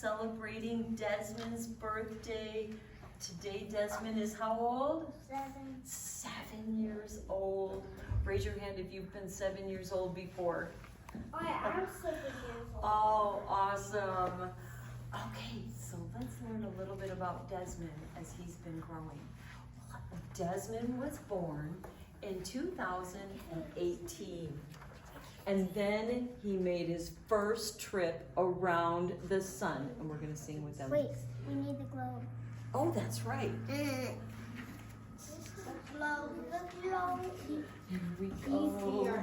celebrating Desmond's birthday. Today Desmond is how old? 7. 7 years old. Raise your hand if you've been 7 years old before. Oh yeah, I'm 7 years old. Oh, awesome. Okay, so let's learn a little bit about Desmond as he's been growing. Desmond was born in 2018. And then he made his first trip around the sun. And we're going to sing with them. Wait, we need the globe. Oh, that's right. The globe. Here we go.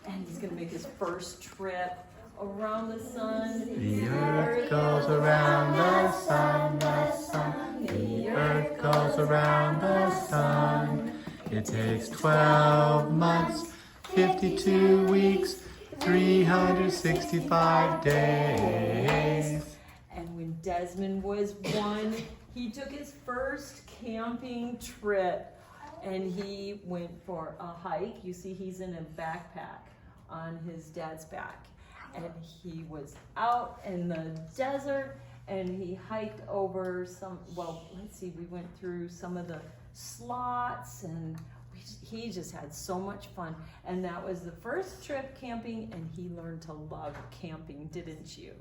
And he's going to make his first trip around the sun. The earth goes around the sun, the sun. The earth goes around the sun. It takes 12 months, 52 weeks, 365 days. And when Desmond was 1, he took his first camping trip. And he went for a hike. You see he's in a backpack on his dad's back. And he was out in the desert and he hiked over some, well, let's see, we went through some of the slots and he just had so much fun. And that was the first trip camping and he learned to love camping, didn't you?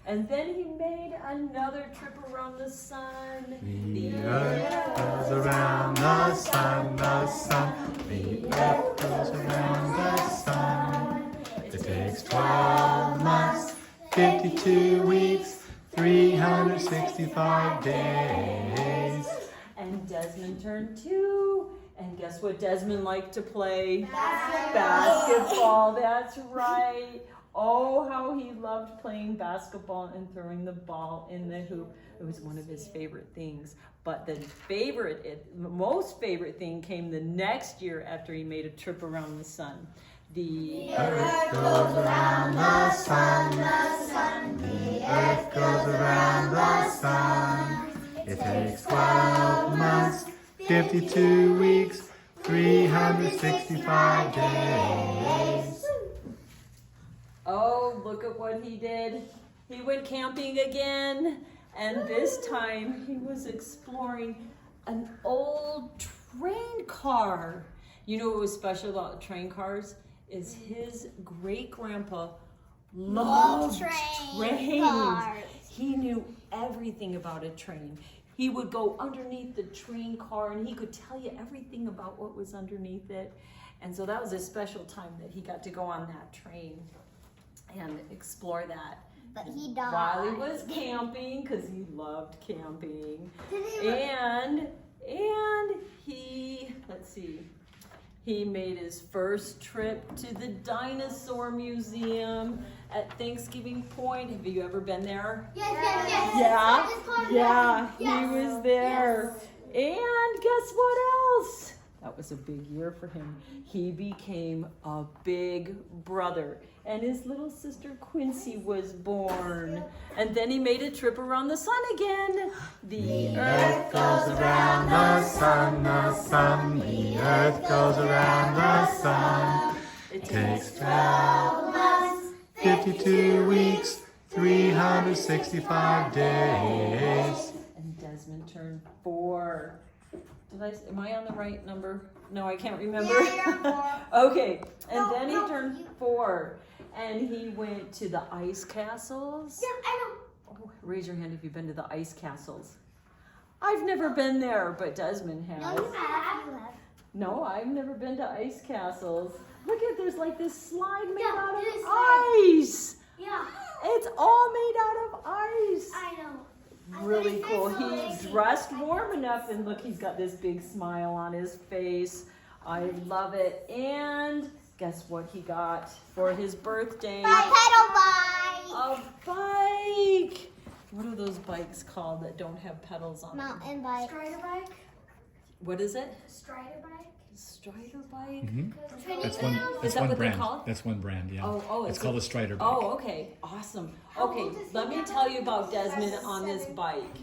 And then he made another trip around the sun. The earth goes around the sun, the sun. The earth goes around the sun. It takes 12 months, 52 weeks, 365 days. And Desmond turned 2. And guess what Desmond liked to play? Basketball. That's right. Oh, how he loved playing basketball and throwing the ball in the hoop. It was one of his favorite things. But the most favorite thing came the next year after he made a trip around the sun. The earth goes around the sun, the sun. The earth goes around the sun. It takes 12 months, 52 weeks, 365 days. Oh, look at what he did. He went camping again, and this time he was exploring an old train car. You know what was special about train cars? Is his great-grandpa loved trains. Cars. He knew everything about a train. He would go underneath the train car and he could tell you everything about what was underneath it. And so that was a special time that he got to go on that train and explore that. But he died. While he was camping, because he loved camping. And he, let's see, he made his first trip to the Dinosaur Museum at Thanksgiving Point. Have you ever been there? Yes. Yeah, Yes. he was there. Yes. And guess what else? That was a big year for him. He became a big brother. And his little sister Quincy was born. And then he made a trip around the sun again. The earth goes around the sun, the sun. The earth goes around the sun. It takes 12 months, 52 weeks, 365 days. And Desmond turned 4. Am I on the right number? No, I can't remember. Okay, and then he turned 4. And he went to the ice castles. Yeah, I know. Oh, raise your hand if you've been to the ice castles. I've never been there, but Desmond has. No, you have. No, I've never been to ice castles. Look at, there's like this slide made out of ice. Yeah. It's all made out of ice. I know. Really cool. He's dressed warm enough, and look, he's got this big smile on his face. I love it. And guess what he got for his birthday? A pedal bike. A bike. What are those bikes called that don't have pedals on them? Mountain bike. Strider bike? What is it? Strider bike? Strider bike? That's Is one that what they're brand. called? That's one brand, yeah. Oh, it's called a Strider bike. Oh, okay. Awesome. Okay, let me tell you about Desmond on this bike.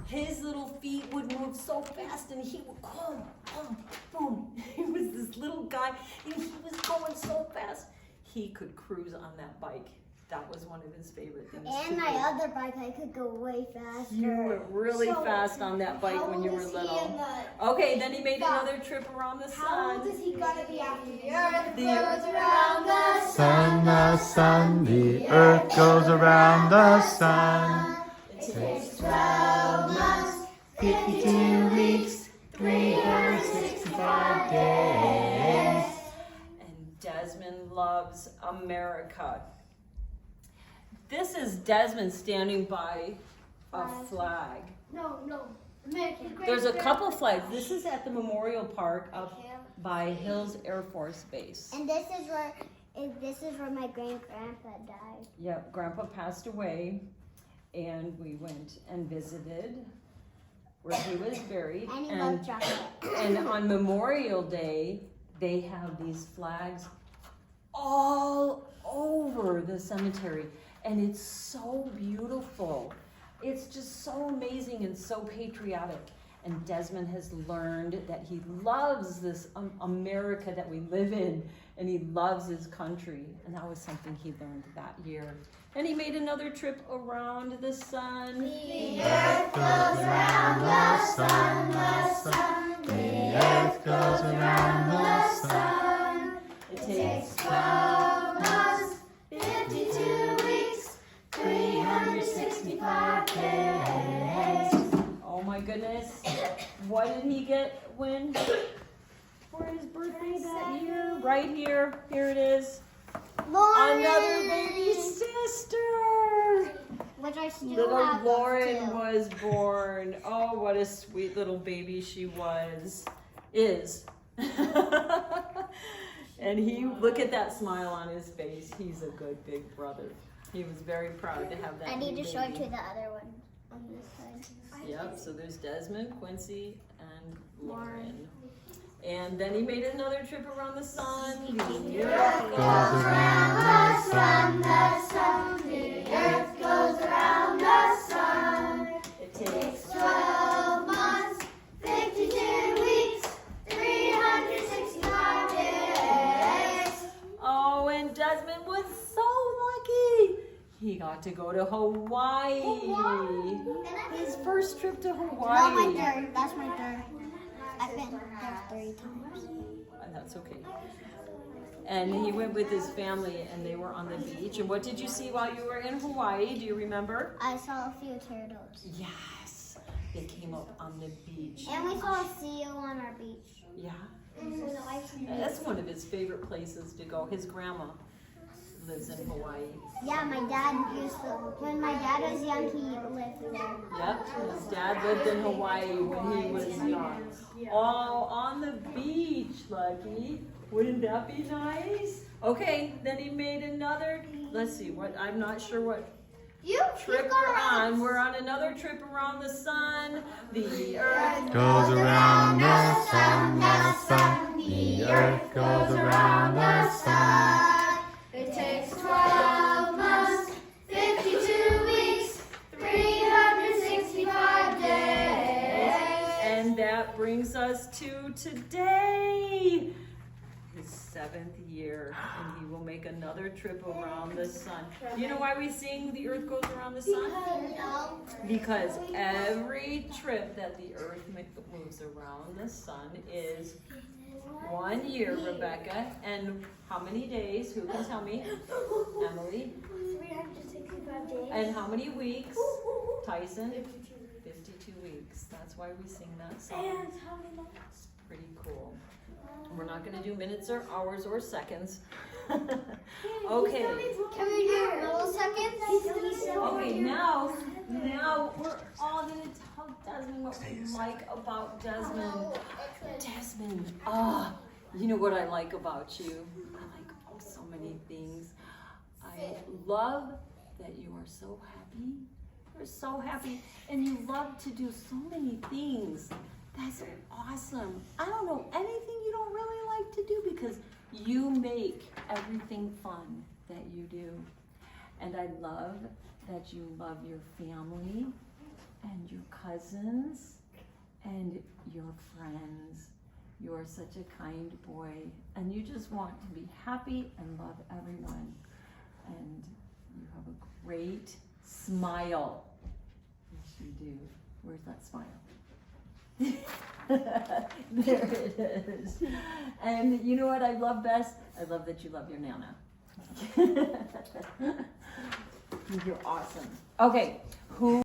His little feet would move so fast and he would boom, boom, boom. He was this little guy and he was going so fast. He could cruise on that bike. That was one of his favorite things. And to my do. other bike, I could go way faster. You went really fast on that bike when you were little. Okay, then he made another trip around the How old sun. is he gonna be after the earth The goes around the Sun, the sun, the earth goes around the sun. It takes 12 months, 52 weeks, 365 days. And Desmond loves America. This is Desmond standing by a flag. No, American. There's a couple flags. This is at the Memorial Park up by Hills Air Force Base. And this is where my great-grandpa died. Yep, Grandpa passed away, and we went and visited where he was buried. And he loved chocolate. And on Memorial Day, they have these flags all over the cemetery. And it's so beautiful. It's just so amazing and so patriotic. And Desmond has learned that he loves this America that we live in, and he loves his country. And that was something he learned that year. And he made another trip around the sun. The earth goes around the sun, the sun. The earth goes around the sun. It takes 12 months, 52 weeks, 365 days. Oh my goodness. What did he win for his birthday that year? Right here. Here it is. Lauren! Another baby sister. Which I still Little have Lauren too. was born. Oh, what a sweet little baby she is. And look at that smile on his face. He's a good big brother. He was very proud to have that. I need new to show it baby. to the other one on this side. Yep, so there's Desmond, Quincy, and Lauren. And then he made another trip around the sun. The earth Goes around the sun, the sun. The earth goes around the sun. It takes 12 months, 52 weeks, 365 days. Oh, and Desmond was so lucky. He got to go to Hawaii. His first trip to No, Hawaii. my third. That's my third. I've been there 3 times. And that's okay. And he went with his family, and they were on the beach. And what did you see while you were in Hawaii? Do you remember? I saw a few turtles. Yes. They came up on the beach. And we saw a seal on our beach. Yeah. That's one of his favorite places to go. His grandma lives in Hawaii. Yeah, my dad used to. When my dad was young, he lived there. Yep, his dad lived in Hawaii when he was young. Oh, on the beach, Lucky. Wouldn't that be nice? Okay, then he made another, let's see, I'm not sure what trip we're on. We're on another trip around the sun. The earth goes around the sun, the sun. The earth goes around the sun. It takes 12 months, 52 weeks, 365 days. And that brings us to today. His 7th year, and he will make another trip around the sun. You know why we sing "The Earth Goes Around the Sun"? Because every trip that the Earth moves around the sun is 1 year, Rebecca. And how many days? Who can tell me? Emily. 365 days. And how many weeks? Tyson? 52 weeks. That's why we sing that song. And how many months? Pretty cool. We're not going to do minutes or hours or seconds. Okay. Can we do milliseconds? Okay, now we're all going to tell Desmond what we like about Desmond. Desmond, you know what I like about you? I like so many things. I love that you are so happy. You're so happy, and you love to do so many things. That's awesome. I don't know anything you don't really like to do because you make everything fun that you do. And I love that you love your family and your cousins and your friends. You are such a kind boy, and you just want to be happy and love everyone. And You have a great smile. Yes, you do. Where's that smile? There it is. And you know what I love best? I love that you love your Nana. You're awesome. Okay, who